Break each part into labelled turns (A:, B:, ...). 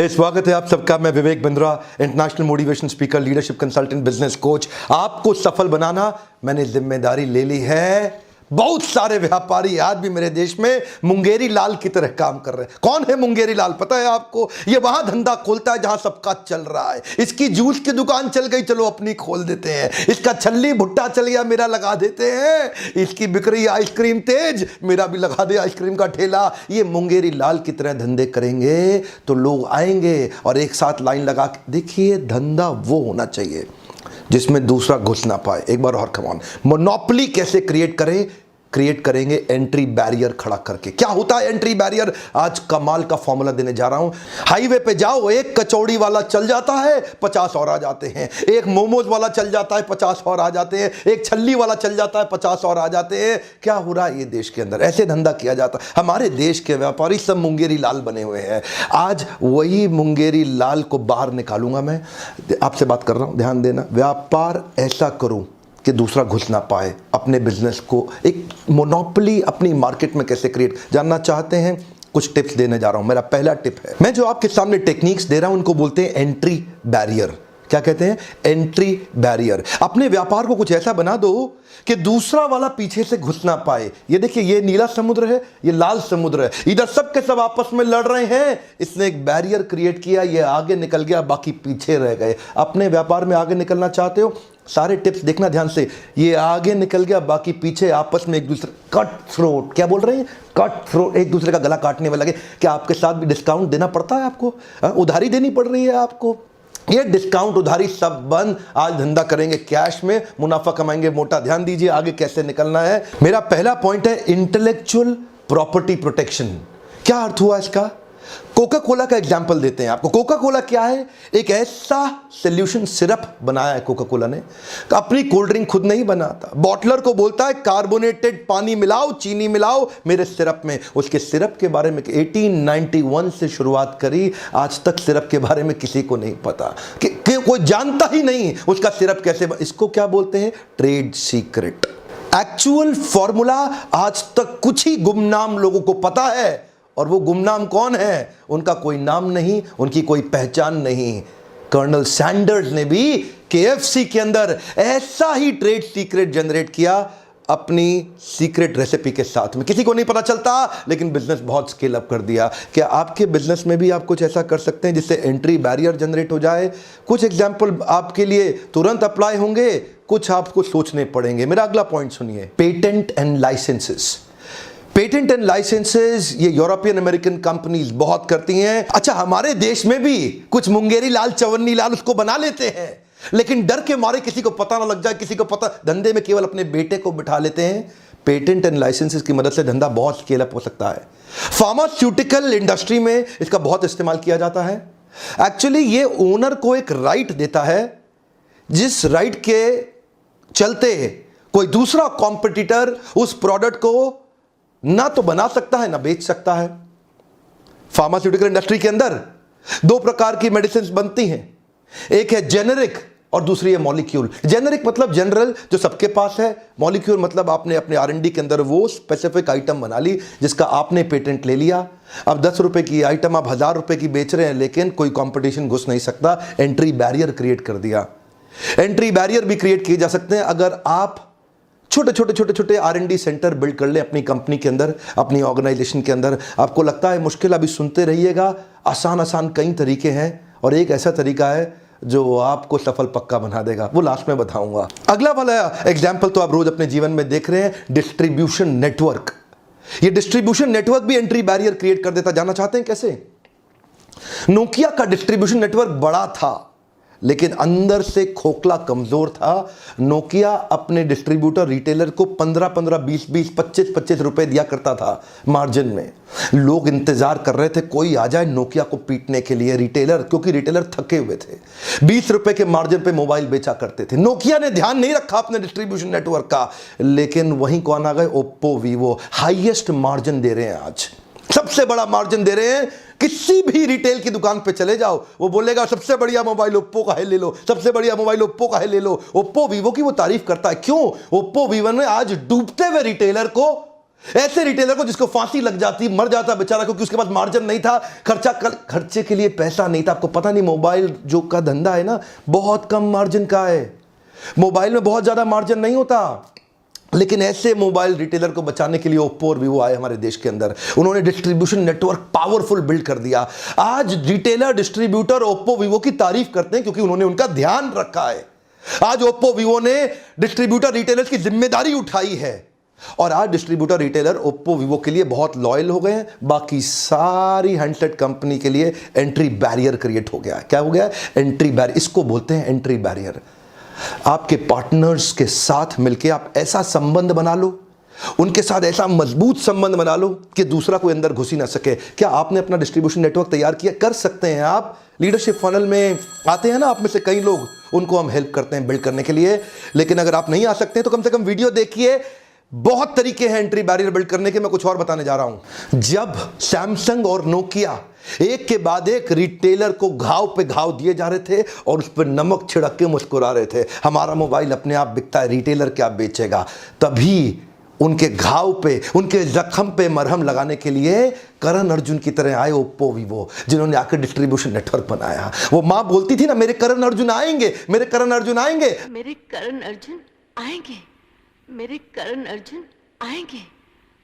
A: स्वागत है आप सबका। मैं Vivek Bindra, international motivation speaker, leadership consultant, business coach. आपको सफल बनाना मैंने जिम्मेदारी ले ली है। बहुत सारे व्यापारी आज भी मेरे देश में मुंगेरी लाल की तरह काम कर रहे हैं। कौन है मुंगेरी लाल पता है आपको? ये वहां धंधा खोलता है जहां सबका चल रहा है। इसकी जूस की दुकान चल गई, चलो अपनी खोल देते हैं। इसका छल्ली भुट्टा चल गया, मेरा लगा देते हैं। इसकी बिक रही आइसक्रीम तेज, मेरा भी लगा दे आइसक्रीम का ठेला। ये मुंगेरी लाल की तरह धंधे करेंगे तो लोग आएंगे और एक साथ लाइन लगा के। देखिए, धंधा वो होना चाहिए जिसमें दूसरा घुस ना पाए। एक बार और कमान, मोनोपोली कैसे क्रिएट करें? क्रिएट करेंगे एंट्री बैरियर खड़ा करके। क्या होता है एंट्री बैरियर? आज कमाल का फॉर्मूला देने जा रहा हूं। हाईवे पे जाओ, एक कचौड़ी वाला चल जाता है, 50 और आ जाते हैं। एक मोमोज वाला चल जाता है, 50 और आ जाते हैं। एक छल्ली वाला चल जाता है, 50 और आ जाते हैं। क्या हो रहा है ये देश के अंदर? ऐसे धंधा किया जाता है। हमारे देश के व्यापारी सब मुंगेरी लाल बने हुए हैं। आज वही मुंगेरी लाल को बाहर निकालूंगा। मैं आपसे बात कर रहा हूं, ध्यान देना। व्यापार ऐसा करूं कि दूसरा घुस ना पाए। अपने बिजनेस को एक मोनोपोली अपनी मार्केट में कैसे क्रिएट जानना चाहते हैं? कुछ टिप्स देने जा रहा हूं। मेरा पहला टिप है, मैं जो आपके सामने टेक्निक्स दे रहा हूं उनको बोलते हैं एंट्री बैरियर। क्या कहते हैं? Entry barrier. अपने व्यापार को कुछ ऐसा बना दो कि दूसरा वाला पीछे से घुस ना पाए। ये देखिए, ये नीला समुद्र है, ये लाल समुद्र है। इधर सब के सब आपस में लड़ रहे हैं। इसने एक बैरियर क्रिएट किया, ये आगे निकल गया, बाकी पीछे रह गए। अपने व्यापार में आगे निकलना चाहते हो? सारे टिप्स देखना ध्यान से। ये आगे निकल गया, बाकी पीछे, आपस में एक दूसरे कट थ्रोट। क्या बोल रहे हैं? कट थ्रोट, एक दूसरे का गला काटने में लगे। क्या आपके साथ भी डिस्काउंट देना पड़ता है आपको? उधारी देनी पड़ रही है आपको? ये डिस्काउंट उधारी सब बंद। आज धंधा करेंगे कैश में, मुनाफा कमाएंगे मोटा। ध्यान दीजिए आगे कैसे निकलना है। मेरा पहला पॉइंट है इंटेलेक्चुअल प्रॉपर्टी प्रोटेक्शन। क्या अर्थ हुआ इसका? कोका कोला का एग्जाम्पल देते हैं आपको। कोका कोला क्या है? एक ऐसा सोल्यूशन सिरप बनाया है कोका कोला ने। अपनी कोल्ड ड्रिंक खुद नहीं बनाता, बॉटलर को बोलता है कार्बोनेटेड पानी मिलाओ, चीनी मिलाओ मेरे सिरप में। उसके सिरप के बारे में 1891 से शुरुआत करी, आज तक सिरप के बारे में किसी को नहीं पता कि कोई जानता ही नहीं उसका सिरप कैसे। इसको क्या बोलते हैं? Trade secret. एक्चुअल फॉर्मूला आज तक कुछ ही गुमनाम लोगों को पता है, और वो गुमनाम कौन है? उनका कोई नाम नहीं, उनकी कोई पहचान नहीं। कर्नल सैंडर्स ने भी केएफसी के अंदर ऐसा ही ट्रेड सीक्रेट जनरेट किया अपनी सीक्रेट रेसिपी के साथ में। किसी को नहीं पता चलता, लेकिन बिजनेस बहुत स्केल अप कर दिया। क्या आपके बिजनेस में भी आप कुछ ऐसा कर सकते हैं जिससे एंट्री बैरियर जनरेट हो जाए? कुछ एग्जांपल आपके लिए तुरंत अप्लाई होंगे, कुछ आपको सोचने पड़ेंगे। मेरा अगला पॉइंट सुनिए, patent and licenses. Patent and licenses ये यूरोपियन अमेरिकन कंपनीज बहुत करती हैं। अच्छा, हमारे देश में भी कुछ मुंगेरी लाल, चवन्नी लाल उसको बना लेते हैं, लेकिन डर के मारे किसी को पता ना लग जाए, किसी को पता, धंधे में केवल अपने बेटे को बिठा लेते हैं। पेटेंट एंड लाइसेंसेस की मदद से धंधा बहुत स्केल अप हो सकता है। फार्मास्यूटिकल इंडस्ट्री में इसका बहुत इस्तेमाल किया जाता है। एक्चुअली ये ओनर को एक राइट देता है, जिस राइट के चलते कोई दूसरा कॉम्पिटिटर उस प्रोडक्ट को ना तो बना सकता है ना बेच सकता है। फार्मास्यूटिकल इंडस्ट्री के अंदर दो प्रकार की मेडिसिन बनती हैं, एक है जेनेरिक और दूसरी है मॉलिक्यूल। जेनेरिक मतलब जनरल, जो सबके पास है। मॉलिक्यूल मतलब आपने अपने R&D के अंदर वो स्पेसिफिक आइटम बना ली जिसका आपने पेटेंट ले लिया। अब 10 रुपए की आइटम आप 1000 रुपए की बेच रहे हैं, लेकिन कोई कंपटीशन घुस नहीं सकता। एंट्री बैरियर क्रिएट कर दिया। एंट्री बैरियर भी क्रिएट किए जा सकते हैं अगर आप छोटे छोटे R&D सेंटर बिल्ड कर ले अपनी कंपनी के अंदर, अपनी ऑर्गेनाइजेशन के अंदर। आपको लगता है मुश्किल, अभी सुनते रहिएगा। आसान कई तरीके हैं, और एक ऐसा तरीका है जो आपको सफल पक्का बना देगा, वो लास्ट में बताऊंगा। अगला वाला एग्जाम्पल तो आप रोज अपने जीवन में देख रहे हैं, डिस्ट्रीब्यूशन नेटवर्क। ये डिस्ट्रीब्यूशन नेटवर्क भी एंट्री बैरियर क्रिएट कर देता। जानना चाहते हैं कैसे? नोकिया का डिस्ट्रीब्यूशन नेटवर्क बड़ा था, लेकिन अंदर से खोखला, कमजोर था। नोकिया अपने डिस्ट्रीब्यूटर रिटेलर को 15-15, 20-20, 25-25 रुपए दिया करता था मार्जिन में। लोग इंतजार कर रहे थे कोई आ जाए नोकिया को पीटने के लिए, रिटेलर, क्योंकि रिटेलर थके हुए थे। 20 रुपए के मार्जिन पे मोबाइल बेचा करते थे। नोकिया ने ध्यान नहीं रखा अपने डिस्ट्रीब्यूशन नेटवर्क का, लेकिन वहीं कौन आ गए? Oppo, Vivo. Highest margin they रहे हैं, आज सबसे बड़ा मार्जिन दे रहे हैं। किसी भी रिटेल की दुकान पे चले जाओ, वो बोलेगा सबसे बढ़िया मोबाइल ओप्पो का है, ले लो। सबसे बढ़िया मोबाइल ओप्पो का है, ले लो। ओप्पो वीवो की वो तारीफ करता है। क्यों? ओप्पो वीवो ने आज डूबते हुए रिटेलर को ऐसे रिटेलर को जिसको फांसी लग जाती, मर जाता बेचारा, क्योंकि उसके पास मार्जिन नहीं था, खर्चे के लिए पैसा नहीं था। आपको पता नहीं मोबाइल जो का धंधा है ना, बहुत कम मार्जिन का है। मोबाइल में बहुत ज्यादा मार्जिन नहीं होता, लेकिन ऐसे मोबाइल रिटेलर को बचाने के लिए ओप्पो और वीवो आए हमारे देश के अंदर। उन्होंने डिस्ट्रीब्यूशन नेटवर्क पावरफुल बिल्ड कर दिया। आज रिटेलर, डिस्ट्रीब्यूटर ओप्पो वीवो की तारीफ करते हैं, क्योंकि उन्होंने उनका ध्यान रखा है। आज ओप्पो वीवो ने डिस्ट्रीब्यूटर रिटेलर्स की जिम्मेदारी उठाई है, और आज डिस्ट्रीब्यूटर रिटेलर ओप्पो वीवो के लिए बहुत लॉयल हो गए हैं। बाकी सारी हैंडसेट कंपनी के लिए एंट्री बैरियर क्रिएट हो गया है। क्या हो गया है? Entry barrier. इसको बोलते हैं एंट्री बैरियर। आपके पार्टनर्स के साथ मिलकर आप ऐसा संबंध बना लो, उनके साथ ऐसा मजबूत संबंध बना लो कि दूसरा कोई अंदर घुस ही ना सके। क्या आपने अपना डिस्ट्रीब्यूशन नेटवर्क तैयार किया? कर सकते हैं आप। लीडरशिप फनल में आते हैं ना आप में से कई लोग, उनको हम हेल्प करते हैं बिल्ड करने के लिए। लेकिन अगर आप नहीं आ सकते तो कम से कम वीडियो देखिए। बहुत तरीके हैं एंट्री बैरियर बिल्ड करने के। मैं कुछ और बताने जा रहा हूं। जब सैमसंग और नोकिया एक के बाद एक रिटेलर को घाव पे घाव दिए जा रहे थे और उस पर नमक छिड़क के मुस्कुरा रहे थे, हमारा मोबाइल अपने आप बिकता है, रिटेलर क्या बेचेगा, तभी उनके घाव पे, उनके जख्म पे मरहम लगाने के लिए करण अर्जुन की तरह आए ओप्पो वीवो, जिन्होंने आकर डिस्ट्रीब्यूशन नेटवर्क बनाया। वो मां बोलती थी ना, मेरे करण अर्जुन आएंगे, मेरे करण अर्जुन आएंगे,
B: मेरे करण अर्जुन आएंगे, मेरे करण अर्जुन आएंगे,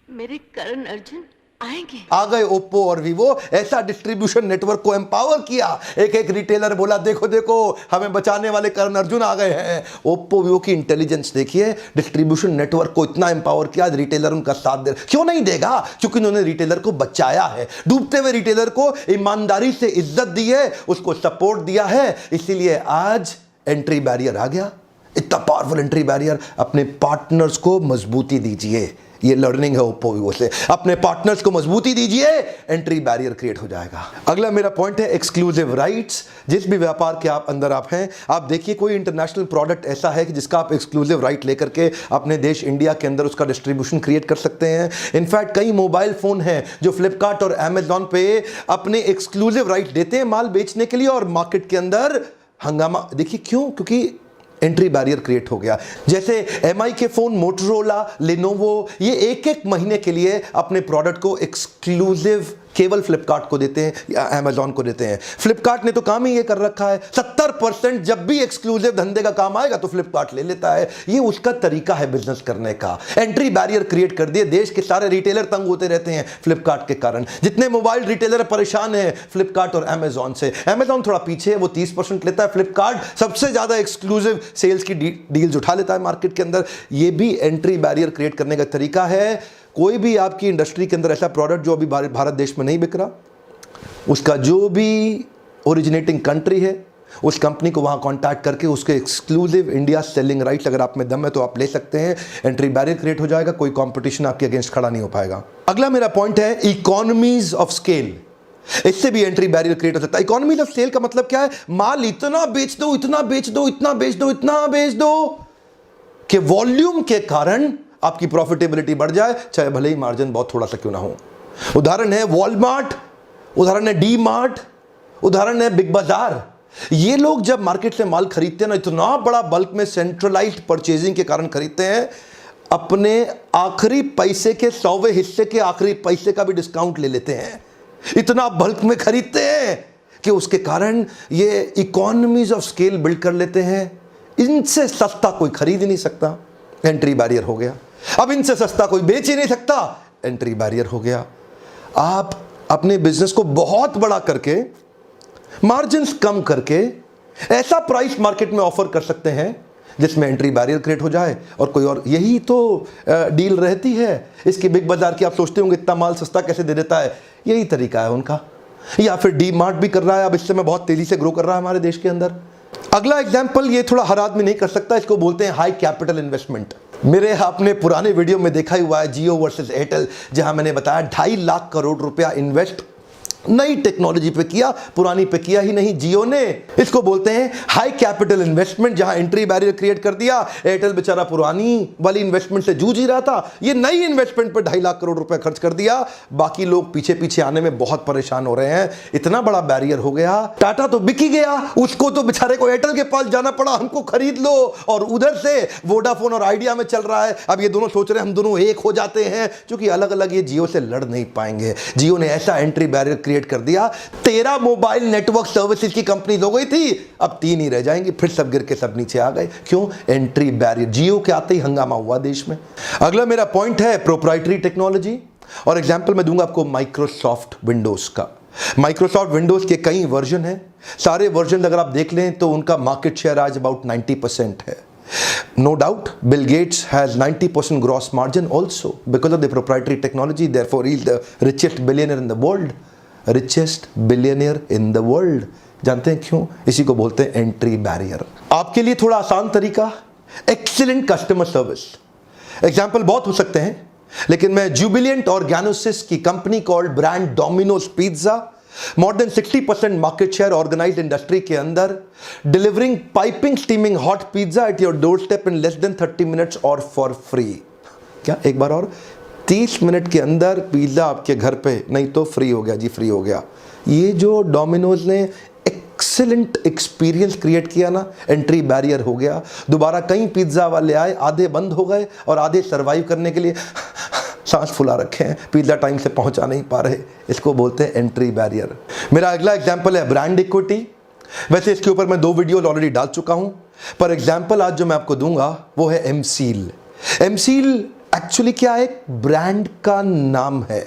B: मेरे करण अर्जुन आएंगे।
A: आ गए ओप्पो और वीवो। ऐसा डिस्ट्रीब्यूशन नेटवर्क को एम्पावर किया। एक एक रिटेलर बोला, देखो देखो हमें बचाने वाले करण अर्जुन आ गए हैं। ओप्पो वीवो की इंटेलिजेंस देखिए, डिस्ट्रीब्यूशन नेटवर्क को इतना एम्पावर किया, रिटेलर उनका साथ दे। क्यों नहीं देगा? क्योंकि उन्होंने रिटेलर को बचाया है। डूबते हुए रिटेलर को ईमानदारी से इज्जत दी है, उसको सपोर्ट दिया है। इसीलिए आज एंट्री बैरियर आ गया, इतना पावरफुल एंट्री बैरियर। अपने पार्टनर्स को मजबूती दीजिए, ये लर्निंग है ओप्पो वीवो से। अपने पार्टनर्स को मजबूती दीजिए, एंट्री बैरियर क्रिएट हो जाएगा। अगला मेरा पॉइंट है एक्सक्लूसिव राइट्स। जिस भी व्यापार के आप अंदर आप हैं, आप देखिए कोई इंटरनेशनल प्रोडक्ट ऐसा है कि जिसका आप एक्सक्लूसिव राइट लेकर के अपने देश इंडिया के अंदर उसका डिस्ट्रीब्यूशन क्रिएट कर सकते हैं। इनफैक्ट कई मोबाइल फोन हैं जो फ्लिपकार्ट और अमेजॉन पे अपने एक्सक्लूसिव राइट देते हैं माल बेचने के लिए, और मार्केट के अंदर हंगामा। देखिए क्यों? क्योंकि एंट्री बैरियर क्रिएट हो गया। जैसे एमआई के फोन, मोटोरोला, लेनोवो, ये एक एक महीने के लिए अपने प्रोडक्ट को एक्सक्लूसिव केवल फ्लिपकार्ट को देते हैं या अमेजॉन को देते हैं। फ्लिपकार्ट ने तो काम ही ये कर रखा है, 70% जब भी एक्सक्लूसिव धंधे का काम आएगा तो फ्लिपकार्ट ले लेता है। ये उसका तरीका है बिजनेस करने का। एंट्री बैरियर क्रिएट कर दिए। देश के सारे रिटेलर तंग होते रहते हैं फ्लिपकार्ट के कारण। जितने मोबाइल रिटेलर परेशान हैं फ्लिपकार्ट और अमेजॉन से। अमेजॉन थोड़ा पीछे है, वो 30% लेता है। फ्लिपकार्ट सबसे ज्यादा एक्सक्लूसिव सेल्स की डील्स उठा लेता है मार्केट के अंदर। ये भी एंट्री बैरियर क्रिएट करने का तरीका है। कोई भी आपकी इंडस्ट्री के अंदर ऐसा प्रोडक्ट जो अभी भारत देश में नहीं बिक रहा, उसका जो भी ओरिजिनेटिंग कंट्री है, उस कंपनी को वहां कांटेक्ट करके उसके एक्सक्लूसिव इंडिया सेलिंग राइट्स, अगर आप में दम है तो आप ले सकते हैं। एंट्री बैरियर क्रिएट हो जाएगा, कोई कंपटीशन आपके अगेंस्ट खड़ा नहीं हो पाएगा। अगला मेरा पॉइंट है इकोनॉमीज ऑफ स्केल। इससे भी एंट्री बैरियर क्रिएट हो सकता है। इकोनॉमीज ऑफ स्केल का मतलब क्या है? माल इतना बेच दो, इतना बेच दो, इतना बेच दो, इतना बेच दो कि वॉल्यूम के कारण आपकी प्रॉफिटेबिलिटी बढ़ जाए, चाहे भले ही मार्जिन बहुत थोड़ा सा क्यों ना हो। उदाहरण है वॉलमार्ट, उदाहरण है डी मार्ट, उदाहरण है बिग बाजार। ये लोग जब मार्केट से माल खरीदते हैं ना, इतना बड़ा बल्क में सेंट्रलाइज्ड परचेजिंग के कारण खरीदते हैं, अपने आखिरी पैसे के 100वें हिस्से के आखिरी पैसे का भी डिस्काउंट ले लेते हैं। इतना बल्क में खरीदते हैं कि उसके कारण ये इकोनॉमीज ऑफ स्केल बिल्ड कर लेते हैं। इनसे सस्ता कोई खरीद ही नहीं सकता, एंट्री बैरियर हो गया। अब इनसे सस्ता कोई बेच ही नहीं सकता, एंट्री बैरियर हो गया। आप अपने बिजनेस को बहुत बड़ा करके, मार्जिन्स कम करके, ऐसा प्राइस मार्केट में ऑफर कर सकते हैं जिसमें एंट्री बैरियर क्रिएट हो जाए और कोई और। यही तो डील रहती है इसकी बिग बाजार की। आप सोचते होंगे इतना माल सस्ता कैसे दे देता है, यही तरीका है उनका। या फिर डी मार्ट भी कर रहा है, अब इससे में बहुत तेजी से ग्रो कर रहा है हमारे देश के अंदर। अगला एग्जाम्पल, ये थोड़ा हर आदमी नहीं कर सकता, इसको बोलते हैं हाई कैपिटल इन्वेस्टमेंट। मेरे आपने पुराने वीडियो में देखा ही हुआ है जियो वर्सेस एयरटेल, जहां मैंने बताया 2.5 लाख करोड़ रुपया इन्वेस्ट नई टेक्नोलॉजी पे किया, पुरानी पे किया ही नहीं जियो ने। इसको बोलते हैं हाई कैपिटल इन्वेस्टमेंट, जहां एंट्री बैरियर क्रिएट कर दिया। एयरटेल बेचारा पुरानी वाली इन्वेस्टमेंट से जूझ ही रहा था, ये नई इन्वेस्टमेंट पे 2.5 लाख करोड़ रुपए खर्च कर दिया। बाकी लोग पीछे पीछे आने में बहुत परेशान हो रहे हैं, इतना बड़ा बैरियर हो गया। टाटा तो बिक ही गया, उसको तो बेचारे को एयरटेल के पास जाना पड़ा, हमको खरीद लो। और उधर से वोडाफोन और आइडिया में चल रहा है। अब ये दोनों सोच रहे हैं हम दोनों एक हो जाते हैं, क्योंकि अलग अलग ये जियो से लड़ नहीं पाएंगे। जियो ने ऐसा एंट्री बैरियर क्रिएट कर दिया, 13 मोबाइल नेटवर्क सर्विसेज की कंपनी हो गई थी, अब 3 ही रह जाएंगी, फिर सब गिर के सब नीचे आ गए। क्यों? Entry barrier. जियो के आते ही हंगामा हुआ देश में। अगला मेरा पॉइंट है प्रोप्राइटरी टेक्नोलॉजी, और एग्जांपल मैं दूंगा आपको माइक्रोसॉफ्ट विंडोज का। माइक्रोसॉफ्ट विंडोज के कई वर्जन हैं, सारे वर्जन अगर आप देख लें तो उनका मार्केट शेयर आज अबाउट 90% है। No doubt, Bill Gates has 90% gross margin also because of the proprietary technology. Therefore, he is the richest billionaire in the world. Richest billionaire in the world. जानते हैं क्यों? इसी को बोलते हैं एंट्री बैरियर। आपके लिए थोड़ा आसान तरीका, एक्सीलेंट कस्टमर सर्विस। एग्जाम्पल बहुत हो सकते हैं, लेकिन मैं जुबिलियंट ऑर्गेनोसिस की company called brand Domino's pizza, more than 60% market share organised industry के अंदर, delivering piping steaming hot pizza at your door step in less than 30 minutes और फॉर फ्री। क्या एक बार और? 30 मिनट के अंदर पिज्जा आपके घर पे, नहीं तो फ्री हो गया जी, फ्री हो गया। ये जो डोमिनोज ने एक्सीलेंट एक्सपीरियंस क्रिएट किया ना, एंट्री बैरियर हो गया। दोबारा कई पिज्जा वाले आए, आधे बंद हो गए और आधे सर्वाइव करने के लिए सांस फुला रखे हैं, पिज्जा टाइम से पहुंचा नहीं पा रहे। इसको बोलते हैं एंट्री बैरियर। मेरा अगला एग्जांपल है ब्रांड इक्विटी। वैसे इसके ऊपर मैं 2 वीडियो ऑलरेडी डाल चुका हूं, पर एग्जांपल आज जो मैं आपको दूंगा वो है एमसील। एमसील एक्चुअली क्या है? एक ब्रांड का नाम है।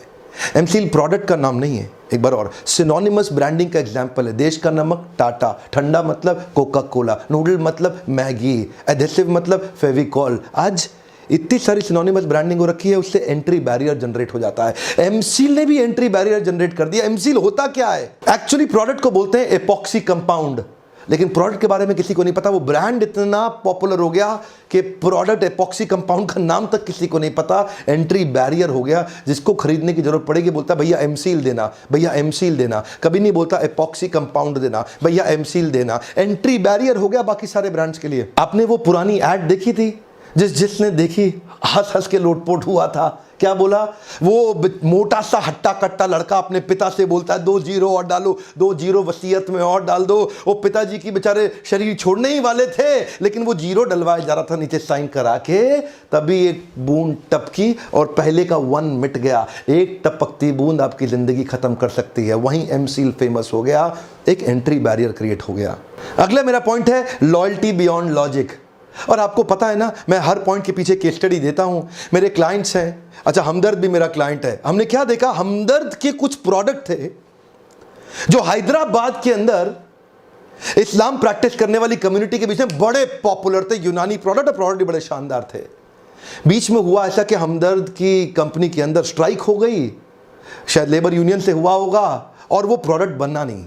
A: एमसील प्रोडक्ट का नाम नहीं है। एक बार और, सिनोनिमस ब्रांडिंग का एग्जांपल है। देश का नमक टाटा, ठंडा मतलब कोका कोला, नूडल मतलब मैगी, एडेसिव मतलब फेविकॉल। आज इतनी सारी सिनोनिमस ब्रांडिंग हो रखी है, उससे एंट्री बैरियर जनरेट हो जाता है। एमसील ने भी एंट्री बैरियर जनरेट कर दिया। एमसील होता क्या है? एक्चुअली प्रोडक्ट को बोलते हैं एपॉक्सी कंपाउंड, लेकिन प्रोडक्ट के बारे में किसी को नहीं पता। वो ब्रांड इतना पॉपुलर हो गया कि प्रोडक्ट एपॉक्सी कंपाउंड का नाम तक किसी को नहीं पता। एंट्री बैरियर हो गया। जिसको खरीदने की जरूरत पड़ेगी बोलता भैया एमसील देना, भैया एमसील देना। कभी नहीं बोलता एपॉक्सी कंपाउंड देना, भैया एमसील देना। एंट्री बैरियर हो गया बाकी सारे ब्रांड्स के लिए। आपने वो पुरानी एड देखी थी? जिसने देखी हंस हंस के लोटपोट हुआ था। क्या बोला? वो मोटा सा हट्टा कट्टा लड़का अपने पिता से बोलता है 2 जीरो और डालो, 2 जीरो वसीयत में और डाल दो। वो पिताजी की बेचारे शरीर छोड़ने ही वाले थे, लेकिन वो जीरो डलवाया जा रहा था नीचे साइन करा के। तभी एक बूंद टपकी और पहले का 1 मिट गया। एक टपकती बूंद आपकी जिंदगी खत्म कर सकती है। वहीं एमसील फेमस हो गया, एक एंट्री बैरियर क्रिएट हो गया। अगला मेरा पॉइंट है लॉयल्टी बियॉन्ड लॉजिक। और आपको पता है ना, मैं हर पॉइंट के पीछे केस स्टडी देता हूं। मेरे क्लाइंट्स हैं, अच्छा हमदर्द भी मेरा क्लाइंट है। हमने क्या देखा, हमदर्द के कुछ प्रोडक्ट थे जो हैदराबाद के अंदर इस्लाम प्रैक्टिस करने वाली कम्युनिटी के बीच में बड़े पॉपुलर थे। यूनानी प्रोडक्ट और प्रोडक्ट भी बड़े शानदार थे। बीच में हुआ ऐसा कि हमदर्द की कंपनी के अंदर स्ट्राइक हो गई, शायद लेबर यूनियन से हुआ होगा, और वो प्रोडक्ट बनना नहीं।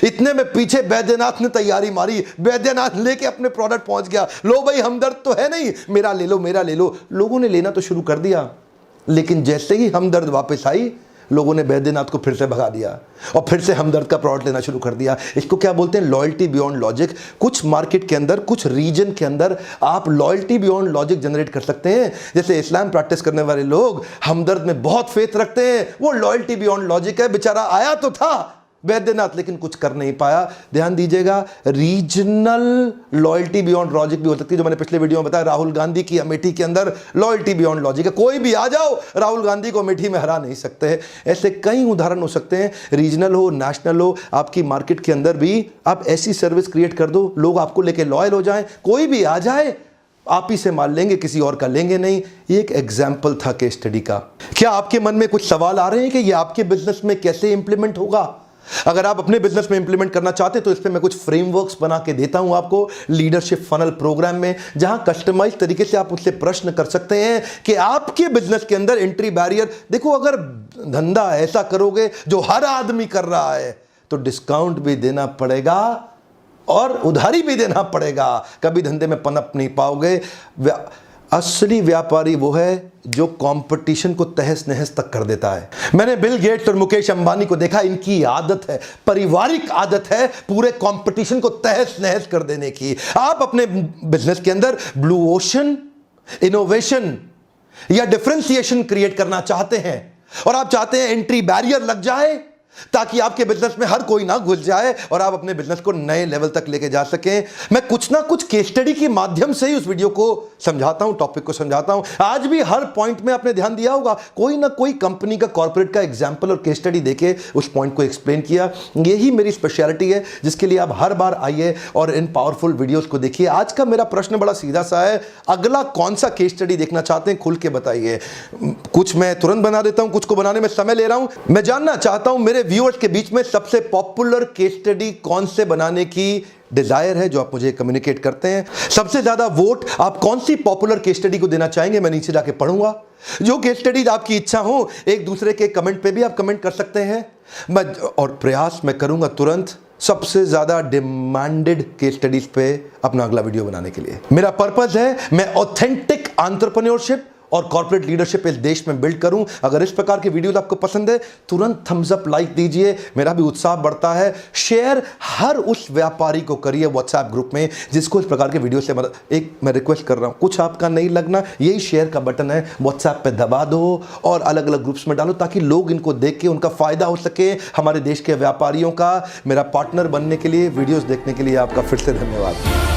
A: इतने में पीछे बैद्यनाथ ने तैयारी मारी, बैद्यनाथ लेके अपने प्रोडक्ट पहुंच गया। लो भाई हमदर्द तो है नहीं, मेरा ले लो, मेरा ले लो। लोगों ने लेना तो शुरू कर दिया, लेकिन जैसे ही हमदर्द वापस आई, लोगों ने बैद्यनाथ को फिर से भगा दिया और फिर से हमदर्द का प्रोडक्ट लेना शुरू कर दिया। इसको क्या बोलते हैं? Loyalty beyond logic. कुछ मार्केट के अंदर, कुछ रीजन के अंदर आप लॉयल्टी बियॉन्ड लॉजिक जनरेट कर सकते हैं। जैसे इस्लाम प्रैक्टिस करने वाले लोग हमदर्द में बहुत फेथ रखते हैं, वो लॉयल्टी बियॉन्ड लॉजिक है। बेचारा आया तो था बैद्यनाथ, लेकिन कुछ कर नहीं पाया। ध्यान दीजिएगा, रीजनल लॉयल्टी बियॉन्ड लॉजिक भी हो सकती है, जो मैंने पिछले वीडियो में बताया। राहुल गांधी की अमेठी के अंदर लॉयल्टी बियॉन्ड लॉजिक है। कोई भी आ जाओ, राहुल गांधी को अमेठी में हरा नहीं सकते। ऐसे कई उदाहरण हो सकते हैं, रीजनल हो, नेशनल हो। आपकी मार्केट के अंदर भी आप ऐसी सर्विस क्रिएट कर दो, लोग आपको लेके लॉयल हो जाएं। कोई भी आ जाए, आप ही से माल लेंगे, किसी और का लेंगे नहीं। ये एक एग्जाम्पल था केस स्टडी का। क्या आपके मन में कुछ सवाल आ रहे हैं कि ये आपके बिजनेस में कैसे इंप्लीमेंट होगा? अगर आप अपने बिजनेस में इंप्लीमेंट करना चाहते हैं तो इस पे मैं कुछ फ्रेमवर्क्स बना के देता हूं आपको लीडरशिप फनल प्रोग्राम में, जहां कस्टमाइज तरीके से आप उससे प्रश्न कर सकते हैं कि आपके बिजनेस के अंदर एंट्री बैरियर। देखो, अगर धंधा ऐसा करोगे जो हर आदमी कर रहा है तो डिस्काउंट भी देना पड़ेगा और उधारी भी देना पड़ेगा। कभी धंधे में पनप नहीं पाओगे। असली व्यापारी वो है जो कंपटीशन को तहस नहस तक कर देता है। मैंने बिल गेट्स और मुकेश अंबानी को देखा, इनकी आदत है, पारिवारिक आदत है, पूरे कंपटीशन को तहस नहस कर देने की। आप अपने बिजनेस के अंदर ब्लू ओशन, इनोवेशन या डिफरेंशिएशन क्रिएट करना चाहते हैं और आप चाहते हैं एंट्री बैरियर लग जाए ताकि आपके बिजनेस में हर कोई ना घुस जाए और आप अपने बिजनेस को नए लेवल तक लेके जा सकें। मैं कुछ ना कुछ केस स्टडी के माध्यम से ही उस वीडियो को समझाता हूं, टॉपिक को समझाता हूं। आज भी हर पॉइंट में आपने ध्यान दिया होगा, कोई ना कोई कंपनी का, कॉर्पोरेट का एग्जांपल और केस स्टडी देके उस पॉइंट को एक्सप्लेन किया। यही मेरी स्पेशलिटी है, जिसके लिए आप हर बार आइए और इन पावरफुल वीडियोस को देखिए। आज का मेरा प्रश्न बड़ा सीधा सा है, अगला कौन सा केस स्टडी देखना चाहते हैं, खुल के बताइए। कुछ मैं तुरंत बना देता हूं, कुछ को बनाने में समय ले रहा हूं। मैं जानना चाहता हूं मेरे व्यूअर्स के बीच में सबसे पॉपुलर केस स्टडी कौन से बनाने की डिजायर है, जो आप मुझे कम्युनिकेट करते हैं। सबसे ज्यादा वोट आप कौन सी पॉपुलर केस स्टडी को देना चाहेंगे, मैं नीचे जाके पढ़ूंगा। जो केस स्टडीज आपकी इच्छा हो, एक दूसरे के कमेंट पे भी आप कमेंट कर सकते हैं। और प्रयास मैं करूंगा तुरंत सबसे ज्यादा डिमांडेड केस स्टडीज पे अपना अगला वीडियो बनाने के लिए। मेरा पर्पस है मैं ऑथेंटिक एंटरप्रेन्योरशिप और कॉर्पोरेट लीडरशिप इस देश में बिल्ड करूं। अगर इस प्रकार की वीडियोस आपको पसंद है, तुरंत थम्स अप, लाइक दीजिए, मेरा भी उत्साह बढ़ता है। शेयर हर उस व्यापारी को करिए व्हाट्सएप ग्रुप में जिसको इस प्रकार के वीडियो से मदद। एक मैं रिक्वेस्ट कर रहा हूं, कुछ आपका नहीं लगना, यही शेयर का बटन है, व्हाट्सएप पे दबा दो और अलग अलग ग्रुप्स में डालो ताकि लोग इनको देख के उनका फायदा हो सके। हमारे देश के व्यापारियों का मेरा पार्टनर बनने के लिए, वीडियोस देखने के लिए आपका फिर से धन्यवाद।